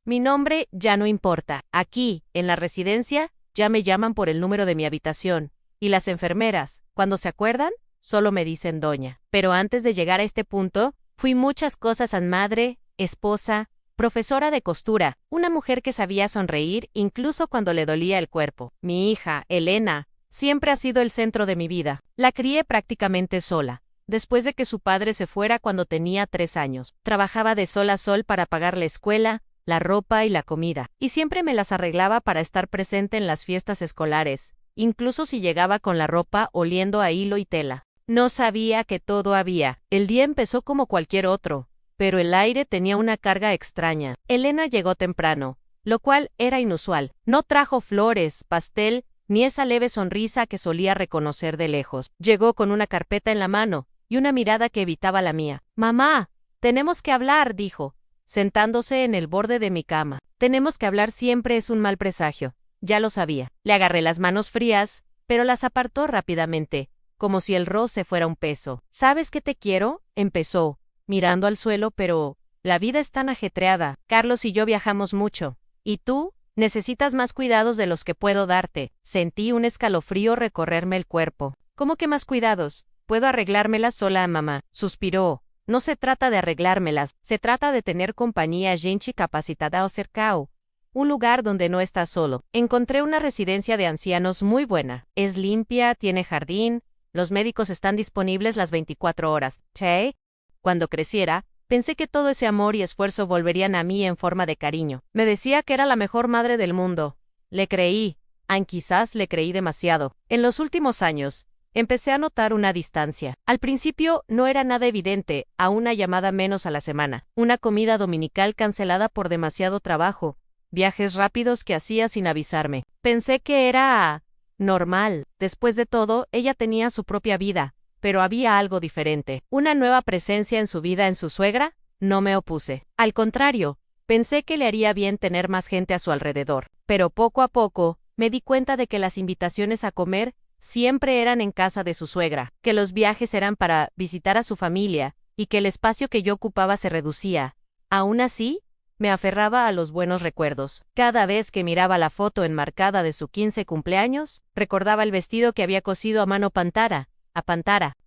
Mi nombre ya no importa. Aquí, en la residencia, ya me llaman por el número de mi habitación. Y las enfermeras, cuando se acuerdan, solo me dicen doña. Pero antes de llegar a este punto, fui muchas cosas a madre, esposa, profesora de costura, una mujer que sabía sonreír incluso cuando le dolía el cuerpo. Mi hija, Elena, siempre ha sido el centro de mi vida. La crié prácticamente sola. Después de que su padre se fuera cuando tenía 3 años, trabajaba de sol a sol para pagar la escuela, la ropa y la comida, y siempre me las arreglaba para estar presente en las fiestas escolares, incluso si llegaba con la ropa oliendo a hilo y tela. No sabía que todo había. El día empezó como cualquier otro, pero el aire tenía una carga extraña. Elena llegó temprano, lo cual era inusual. No trajo flores, pastel, ni esa leve sonrisa que solía reconocer de lejos. Llegó con una carpeta en la mano y una mirada que evitaba la mía. «Mamá, tenemos que hablar», dijo, sentándose en el borde de mi cama. Tenemos que hablar siempre es un mal presagio. Ya lo sabía. Le agarré las manos frías, pero las apartó rápidamente, como si el roce fuera un peso. «¿Sabes que te quiero?», empezó, mirando al suelo, «pero la vida es tan ajetreada. Carlos y yo viajamos mucho. ¿Y tú? Necesitas más cuidados de los que puedo darte». Sentí un escalofrío recorrerme el cuerpo. «¿Cómo que más cuidados? Puedo arreglármelas sola, mamá», suspiró. «No se trata de arreglármelas, se trata de tener compañía, gente capacitada o cercao. Un lugar donde no estás solo». Encontré una residencia de ancianos muy buena. Es limpia, tiene jardín, los médicos están disponibles las 24 horas. Che, cuando creciera, pensé que todo ese amor y esfuerzo volverían a mí en forma de cariño. Me decía que era la mejor madre del mundo. Le creí, quizás le creí demasiado. En los últimos años, empecé a notar una distancia. Al principio no era nada evidente, a una llamada menos a la semana, una comida dominical cancelada por demasiado trabajo, viajes rápidos que hacía sin avisarme. Pensé que era normal. Después de todo, ella tenía su propia vida, pero había algo diferente. Una nueva presencia en su vida en su suegra. No me opuse. Al contrario, pensé que le haría bien tener más gente a su alrededor. Pero poco a poco, me di cuenta de que las invitaciones a comer siempre eran en casa de su suegra, que los viajes eran para visitar a su familia, y que el espacio que yo ocupaba se reducía. Aún así, me aferraba a los buenos recuerdos. Cada vez que miraba la foto enmarcada de su 15 cumpleaños, recordaba el vestido que había cosido a mano Pantara,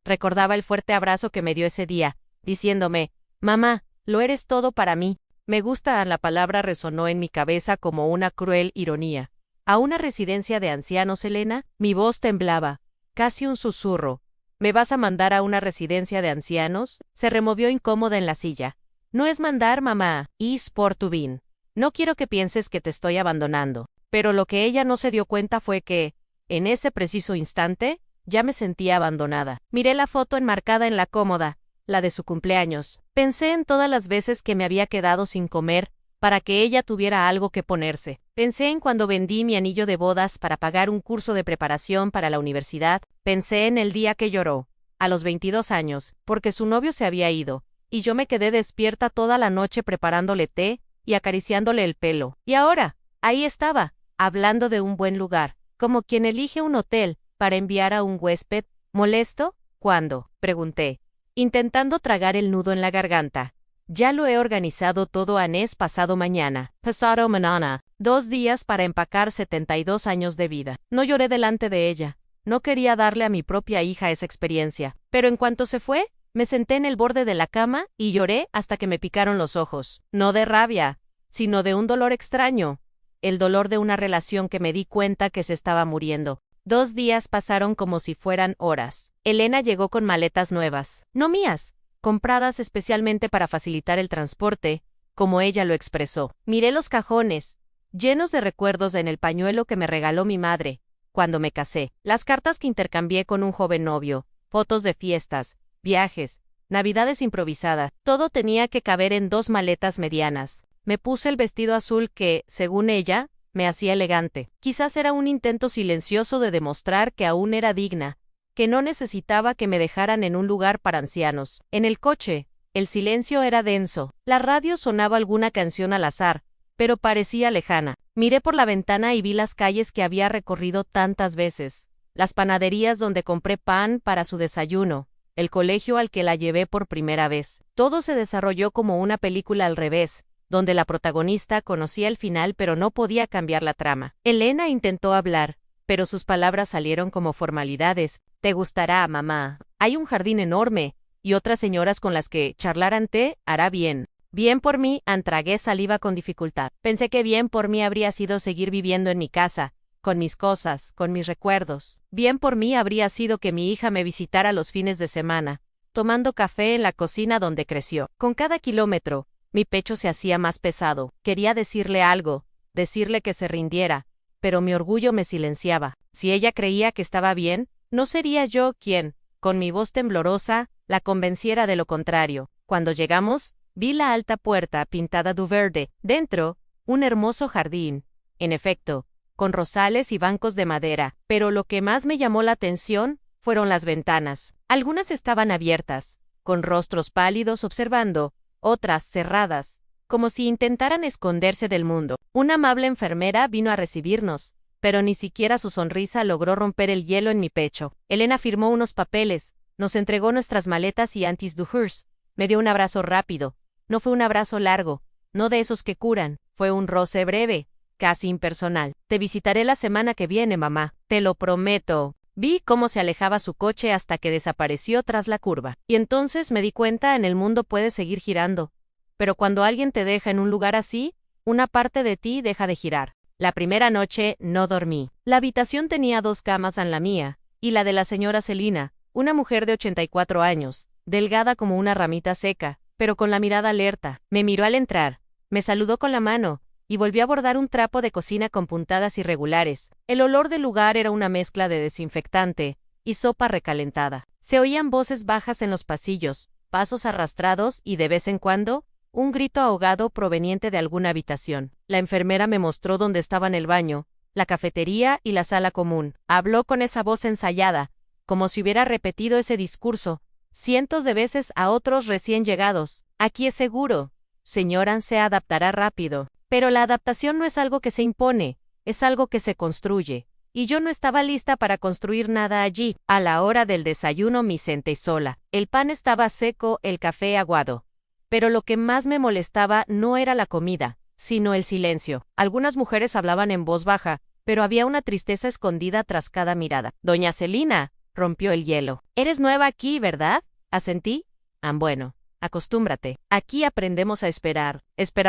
recordaba el fuerte abrazo que me dio ese día, diciéndome, «Mamá, lo eres todo para mí». Me gusta, la palabra resonó en mi cabeza como una cruel ironía. «¿A una residencia de ancianos, Elena?». Mi voz temblaba, casi un susurro. «¿Me vas a mandar a una residencia de ancianos?». Se removió incómoda en la silla. «No es mandar, mamá, es por tu bien. No quiero que pienses que te estoy abandonando». Pero lo que ella no se dio cuenta fue que, en ese preciso instante, ya me sentía abandonada. Miré la foto enmarcada en la cómoda, la de su cumpleaños. Pensé en todas las veces que me había quedado sin comer, para que ella tuviera algo que ponerse. Pensé en cuando vendí mi anillo de bodas para pagar un curso de preparación para la universidad. Pensé en el día que lloró, a los 22 años, porque su novio se había ido, y yo me quedé despierta toda la noche preparándole té y acariciándole el pelo. Y ahora, ahí estaba, hablando de un buen lugar, como quien elige un hotel para enviar a un huésped. ¿Molesto? ¿Cuándo?, pregunté, intentando tragar el nudo en la garganta. «Ya lo he organizado todo, Anés, pasado mañana». Pasado mañana. 2 días para empacar 72 años de vida. No lloré delante de ella. No quería darle a mi propia hija esa experiencia. Pero en cuanto se fue, me senté en el borde de la cama y lloré hasta que me picaron los ojos. No de rabia, sino de un dolor extraño. El dolor de una relación que me di cuenta que se estaba muriendo. 2 días pasaron como si fueran horas. Elena llegó con maletas nuevas. No mías, compradas especialmente para facilitar el transporte, como ella lo expresó. Miré los cajones, llenos de recuerdos en el pañuelo que me regaló mi madre, cuando me casé, las cartas que intercambié con un joven novio, fotos de fiestas, viajes, navidades improvisadas. Todo tenía que caber en 2 maletas medianas. Me puse el vestido azul que, según ella, me hacía elegante. Quizás era un intento silencioso de demostrar que aún era digna, que no necesitaba que me dejaran en un lugar para ancianos. En el coche, el silencio era denso. La radio sonaba alguna canción al azar, pero parecía lejana. Miré por la ventana y vi las calles que había recorrido tantas veces, las panaderías donde compré pan para su desayuno, el colegio al que la llevé por primera vez. Todo se desarrolló como una película al revés, donde la protagonista conocía el final pero no podía cambiar la trama. Elena intentó hablar, pero sus palabras salieron como formalidades. Te gustará, mamá. Hay un jardín enorme, y otras señoras con las que charlar ante hará bien. Bien por mí, tragué saliva con dificultad. Pensé que bien por mí habría sido seguir viviendo en mi casa, con mis cosas, con mis recuerdos. Bien por mí habría sido que mi hija me visitara los fines de semana, tomando café en la cocina donde creció. Con cada kilómetro, mi pecho se hacía más pesado. Quería decirle algo, decirle que se rindiera, pero mi orgullo me silenciaba. Si ella creía que estaba bien, no sería yo quien, con mi voz temblorosa, la convenciera de lo contrario. Cuando llegamos, vi la alta puerta pintada de verde. Dentro, un hermoso jardín. En efecto, con rosales y bancos de madera, pero lo que más me llamó la atención fueron las ventanas. Algunas estaban abiertas, con rostros pálidos observando, otras cerradas, como si intentaran esconderse del mundo. Una amable enfermera vino a recibirnos, pero ni siquiera su sonrisa logró romper el hielo en mi pecho. Elena firmó unos papeles, nos entregó nuestras maletas y antis du jour. Me dio un abrazo rápido. No fue un abrazo largo, no de esos que curan, fue un roce breve, casi impersonal. Te visitaré la semana que viene, mamá. Te lo prometo. Vi cómo se alejaba su coche hasta que desapareció tras la curva. Y entonces me di cuenta en el mundo puede seguir girando. Pero cuando alguien te deja en un lugar así, una parte de ti deja de girar. La primera noche no dormí. La habitación tenía 2 camas en la mía, y la de la señora Celina, una mujer de 84 años, delgada como una ramita seca, pero con la mirada alerta. Me miró al entrar, me saludó con la mano, y volvió a bordar un trapo de cocina con puntadas irregulares. El olor del lugar era una mezcla de desinfectante y sopa recalentada. Se oían voces bajas en los pasillos, pasos arrastrados y, de vez en cuando, un grito ahogado proveniente de alguna habitación. La enfermera me mostró dónde estaban el baño, la cafetería y la sala común. Habló con esa voz ensayada, como si hubiera repetido ese discurso cientos de veces a otros recién llegados. Aquí es seguro. Señora, se adaptará rápido. Pero la adaptación no es algo que se impone, es algo que se construye. Y yo no estaba lista para construir nada allí. A la hora del desayuno me senté sola. El pan estaba seco, el café aguado. Pero lo que más me molestaba no era la comida, sino el silencio. Algunas mujeres hablaban en voz baja, pero había una tristeza escondida tras cada mirada. Doña Celina rompió el hielo. Eres nueva aquí, ¿verdad? Asentí. Bueno, acostúmbrate. Aquí aprendemos a esperar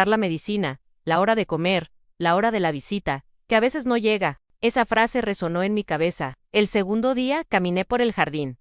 la medicina, la hora de comer, la hora de la visita, que a veces no llega. Esa frase resonó en mi cabeza. El segundo día caminé por el jardín.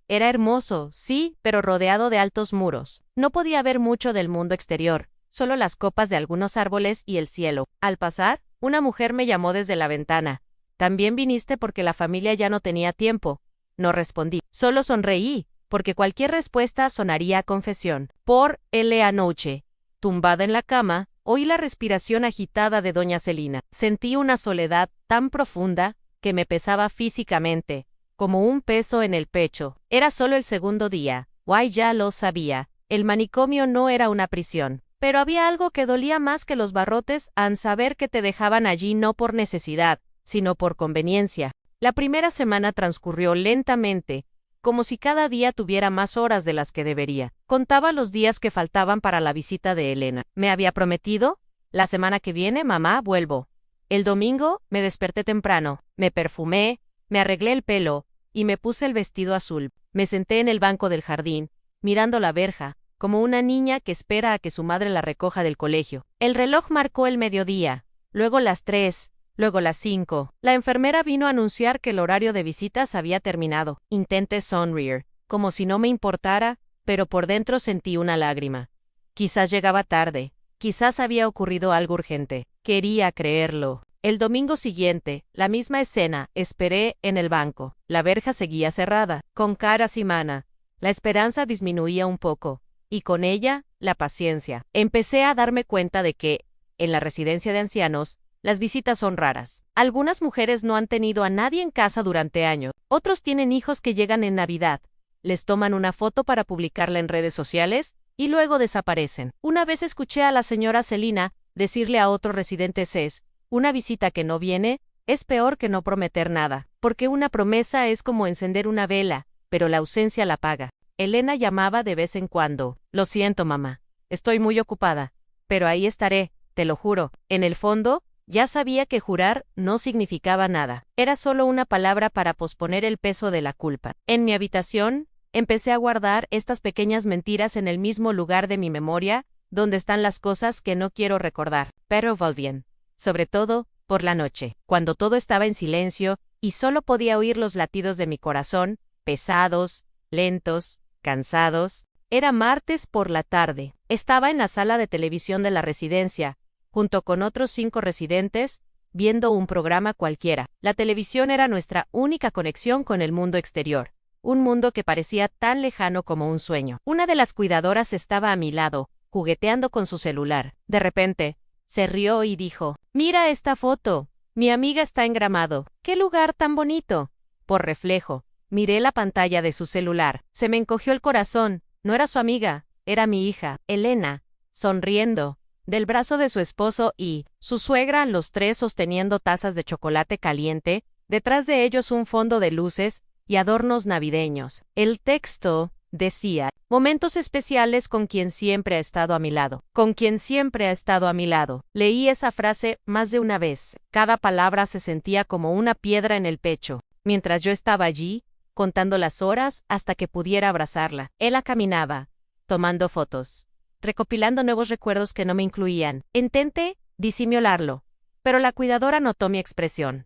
Era hermoso, sí, pero rodeado de altos muros. No podía ver mucho del mundo exterior, solo las copas de algunos árboles y el cielo. Al pasar, una mujer me llamó desde la ventana. ¿También viniste porque la familia ya no tenía tiempo? No respondí. Solo sonreí, porque cualquier respuesta sonaría a confesión. Por la anoche, tumbada en la cama, oí la respiración agitada de doña Celina. Sentí una soledad tan profunda que me pesaba físicamente, como un peso en el pecho. Era solo el segundo día. Guay, ya lo sabía. El manicomio no era una prisión. Pero había algo que dolía más que los barrotes al saber que te dejaban allí no por necesidad, sino por conveniencia. La primera semana transcurrió lentamente, como si cada día tuviera más horas de las que debería. Contaba los días que faltaban para la visita de Elena. Me había prometido, la semana que viene, mamá, vuelvo. El domingo, me desperté temprano, me perfumé, me arreglé el pelo, y me puse el vestido azul. Me senté en el banco del jardín, mirando la verja, como una niña que espera a que su madre la recoja del colegio. El reloj marcó el mediodía, luego las 3, luego las 5. La enfermera vino a anunciar que el horario de visitas había terminado. Intenté sonreír, como si no me importara, pero por dentro sentí una lágrima. Quizás llegaba tarde, quizás había ocurrido algo urgente. Quería creerlo. El domingo siguiente, la misma escena, esperé en el banco. La verja seguía cerrada, con cara simana. La esperanza disminuía un poco, y con ella, la paciencia. Empecé a darme cuenta de que, en la residencia de ancianos, las visitas son raras. Algunas mujeres no han tenido a nadie en casa durante años. Otros tienen hijos que llegan en Navidad. Les toman una foto para publicarla en redes sociales, y luego desaparecen. Una vez escuché a la señora Celina decirle a otro residente CES, una visita que no viene, es peor que no prometer nada, porque una promesa es como encender una vela, pero la ausencia la apaga. Elena llamaba de vez en cuando. Lo siento, mamá. Estoy muy ocupada. pero ahí estaré, te lo juro. En el fondo, ya sabía que jurar no significaba nada. Era solo una palabra para posponer el peso de la culpa. En mi habitación, empecé a guardar estas pequeñas mentiras en el mismo lugar de mi memoria, donde están las cosas que no quiero recordar. Pero volvían. Sobre todo, por la noche, cuando todo estaba en silencio y solo podía oír los latidos de mi corazón, pesados, lentos, cansados. Era martes por la tarde. Estaba en la sala de televisión de la residencia, junto con otros 5 residentes, viendo un programa cualquiera. La televisión era nuestra única conexión con el mundo exterior, un mundo que parecía tan lejano como un sueño. Una de las cuidadoras estaba a mi lado, jugueteando con su celular. De repente, se rió y dijo, «Mira esta foto. Mi amiga está en Gramado. ¡Qué lugar tan bonito!». Por reflejo, miré la pantalla de su celular. Se me encogió el corazón. No era su amiga, era mi hija, Elena, sonriendo, del brazo de su esposo y su suegra, los 3 sosteniendo tazas de chocolate caliente, detrás de ellos un fondo de luces y adornos navideños. El texto decía, «Momentos especiales con quien siempre ha estado a mi lado». Con quien siempre ha estado a mi lado. Leí esa frase más de una vez. Cada palabra se sentía como una piedra en el pecho. Mientras yo estaba allí, contando las horas hasta que pudiera abrazarla. Ella caminaba, tomando fotos, recopilando nuevos recuerdos que no me incluían. Intenté disimularlo, pero la cuidadora notó mi expresión.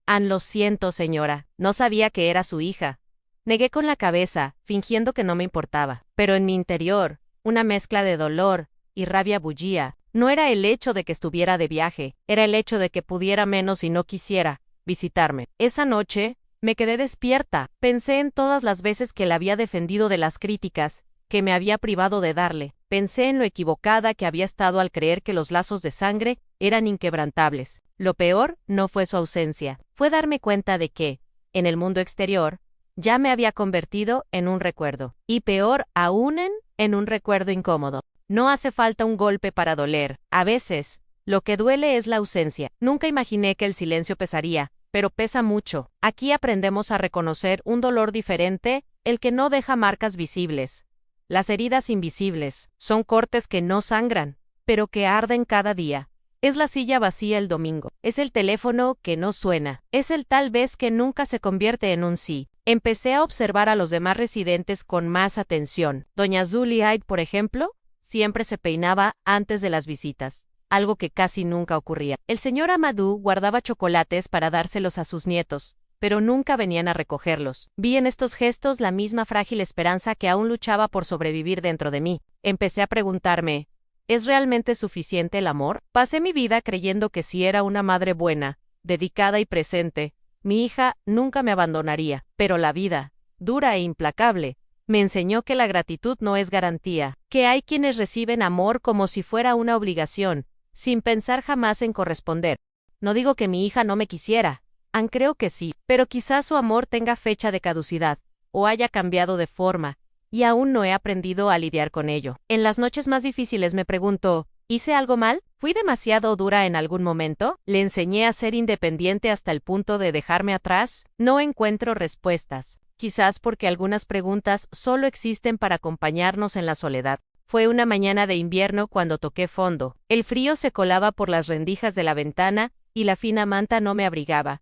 Lo siento, señora, no sabía que era su hija. Negué con la cabeza, fingiendo que no me importaba. Pero en mi interior, una mezcla de dolor y rabia bullía. No era el hecho de que estuviera de viaje, era el hecho de que pudiera menos y no quisiera visitarme. Esa noche, me quedé despierta. Pensé en todas las veces que la había defendido de las críticas que me había privado de darle. Pensé en lo equivocada que había estado al creer que los lazos de sangre eran inquebrantables. Lo peor no fue su ausencia, fue darme cuenta de que, en el mundo exterior, ya me había convertido en un recuerdo. Y peor aún en un recuerdo incómodo. No hace falta un golpe para doler. A veces, lo que duele es la ausencia. Nunca imaginé que el silencio pesaría, pero pesa mucho. Aquí aprendemos a reconocer un dolor diferente, el que no deja marcas visibles. Las heridas invisibles son cortes que no sangran, pero que arden cada día. Es la silla vacía el domingo. Es el teléfono que no suena. Es el tal vez que nunca se convierte en un sí. Empecé a observar a los demás residentes con más atención. Doña Zuliaid, por ejemplo, siempre se peinaba antes de las visitas, algo que casi nunca ocurría. El señor Amadou guardaba chocolates para dárselos a sus nietos, pero nunca venían a recogerlos. Vi en estos gestos la misma frágil esperanza que aún luchaba por sobrevivir dentro de mí. Empecé a preguntarme, ¿es realmente suficiente el amor? Pasé mi vida creyendo que si era una madre buena, dedicada y presente, mi hija nunca me abandonaría. Pero la vida, dura e implacable, me enseñó que la gratitud no es garantía, que hay quienes reciben amor como si fuera una obligación, sin pensar jamás en corresponder. No digo que mi hija no me quisiera, creo que sí, pero quizás su amor tenga fecha de caducidad, o haya cambiado de forma, y aún no he aprendido a lidiar con ello. En las noches más difíciles me pregunto, ¿hice algo mal? ¿Fui demasiado dura en algún momento? ¿Le enseñé a ser independiente hasta el punto de dejarme atrás? No encuentro respuestas. Quizás porque algunas preguntas solo existen para acompañarnos en la soledad. Fue una mañana de invierno cuando toqué fondo. El frío se colaba por las rendijas de la ventana y la fina manta no me abrigaba.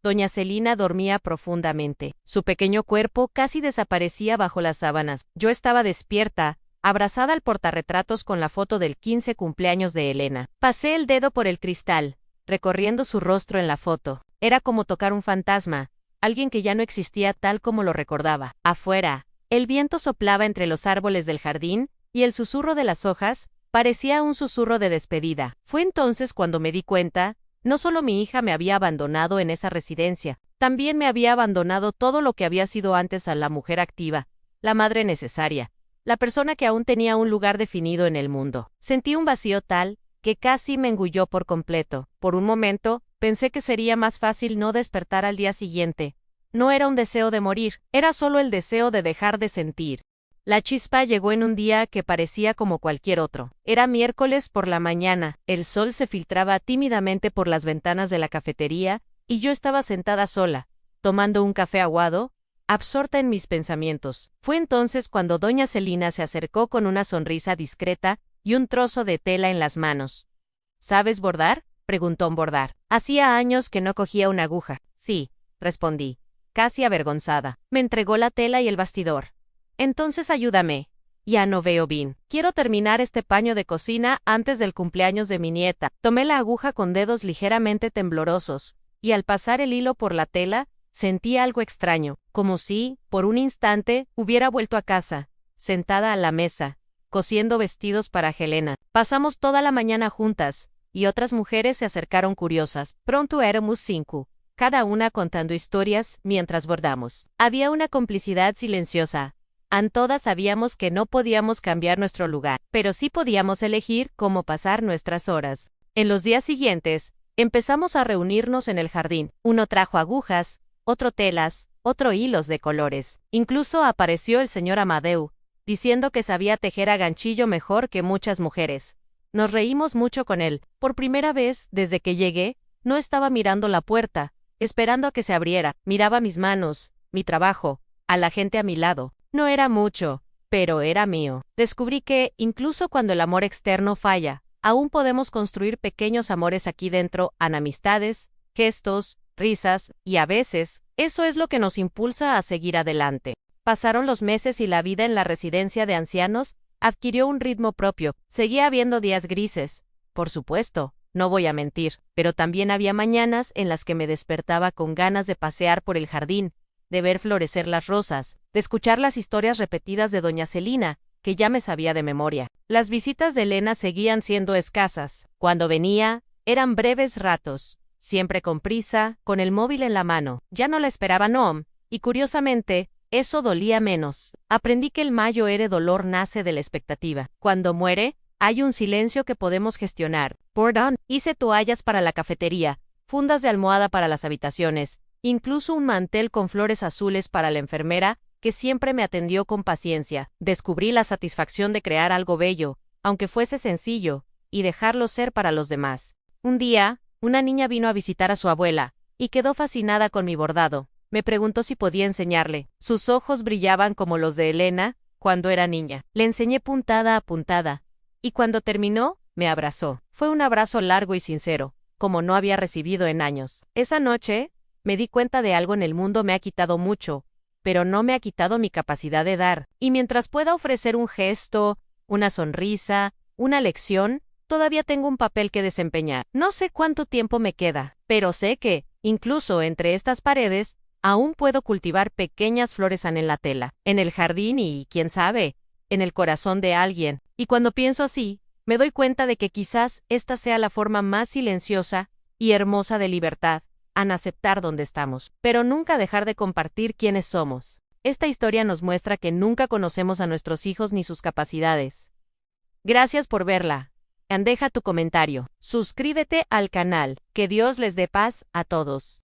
Doña Celina dormía profundamente. Su pequeño cuerpo casi desaparecía bajo las sábanas. Yo estaba despierta, abrazada al portarretratos con la foto del 15 cumpleaños de Elena. Pasé el dedo por el cristal, recorriendo su rostro en la foto. Era como tocar un fantasma, alguien que ya no existía tal como lo recordaba. Afuera, el viento soplaba entre los árboles del jardín, y el susurro de las hojas parecía un susurro de despedida. Fue entonces cuando me di cuenta, no solo mi hija me había abandonado en esa residencia, también me había abandonado todo lo que había sido antes a la mujer activa, la madre necesaria, la persona que aún tenía un lugar definido en el mundo. Sentí un vacío tal que casi me engulló por completo. Por un momento, pensé que sería más fácil no despertar al día siguiente. No era un deseo de morir, era solo el deseo de dejar de sentir. La chispa llegó en un día que parecía como cualquier otro. Era miércoles por la mañana, el sol se filtraba tímidamente por las ventanas de la cafetería, y yo estaba sentada sola, tomando un café aguado, absorta en mis pensamientos. Fue entonces cuando doña Celina se acercó con una sonrisa discreta y un trozo de tela en las manos. ¿Sabes bordar?, preguntó Bordar. Hacía años que no cogía una aguja. Sí, respondí, casi avergonzada. Me entregó la tela y el bastidor. Entonces ayúdame. Ya no veo bien. Quiero terminar este paño de cocina antes del cumpleaños de mi nieta. Tomé la aguja con dedos ligeramente temblorosos, y al pasar el hilo por la tela, sentí algo extraño, como si, por un instante, hubiera vuelto a casa, sentada a la mesa, cosiendo vestidos para Helena. Pasamos toda la mañana juntas, y otras mujeres se acercaron curiosas. Pronto éramos 5, cada una contando historias mientras bordamos. Había una complicidad silenciosa. Todas sabíamos que no podíamos cambiar nuestro lugar, pero sí podíamos elegir cómo pasar nuestras horas. En los días siguientes, empezamos a reunirnos en el jardín. Uno trajo agujas, otro telas, otro hilos de colores. Incluso apareció el señor Amadeu, diciendo que sabía tejer a ganchillo mejor que muchas mujeres. Nos reímos mucho con él. Por primera vez, desde que llegué, no estaba mirando la puerta, esperando a que se abriera. Miraba mis manos, mi trabajo, a la gente a mi lado. No era mucho, pero era mío. Descubrí que, incluso cuando el amor externo falla, aún podemos construir pequeños amores aquí dentro, amistades, gestos, risas, y a veces, eso es lo que nos impulsa a seguir adelante. Pasaron los meses y la vida en la residencia de ancianos adquirió un ritmo propio. Seguía habiendo días grises, por supuesto, no voy a mentir, pero también había mañanas en las que me despertaba con ganas de pasear por el jardín, de ver florecer las rosas, de escuchar las historias repetidas de doña Celina, que ya me sabía de memoria. Las visitas de Elena seguían siendo escasas. Cuando venía, eran breves ratos, siempre con prisa, con el móvil en la mano. Ya no la esperaba Noam, y curiosamente, eso dolía menos. Aprendí que el mayo ere dolor nace de la expectativa. Cuando muere, hay un silencio que podemos gestionar. Perdón, hice toallas para la cafetería, fundas de almohada para las habitaciones, incluso un mantel con flores azules para la enfermera, que siempre me atendió con paciencia. Descubrí la satisfacción de crear algo bello, aunque fuese sencillo, y dejarlo ser para los demás. Un día, una niña vino a visitar a su abuela, y quedó fascinada con mi bordado. Me preguntó si podía enseñarle. Sus ojos brillaban como los de Elena cuando era niña. Le enseñé puntada a puntada, y cuando terminó, me abrazó. Fue un abrazo largo y sincero, como no había recibido en años. Esa noche, me di cuenta de algo en el mundo me ha quitado mucho, pero no me ha quitado mi capacidad de dar. Y mientras pueda ofrecer un gesto, una sonrisa, una lección, todavía tengo un papel que desempeñar. No sé cuánto tiempo me queda, pero sé que, incluso entre estas paredes, aún puedo cultivar pequeñas flores en la tela, en el jardín y, quién sabe, en el corazón de alguien. Y cuando pienso así, me doy cuenta de que quizás esta sea la forma más silenciosa y hermosa de libertad, en aceptar donde estamos, pero nunca dejar de compartir quiénes somos. Esta historia nos muestra que nunca conocemos a nuestros hijos ni sus capacidades. Gracias por verla. Deja tu comentario. Suscríbete al canal. Que Dios les dé paz a todos.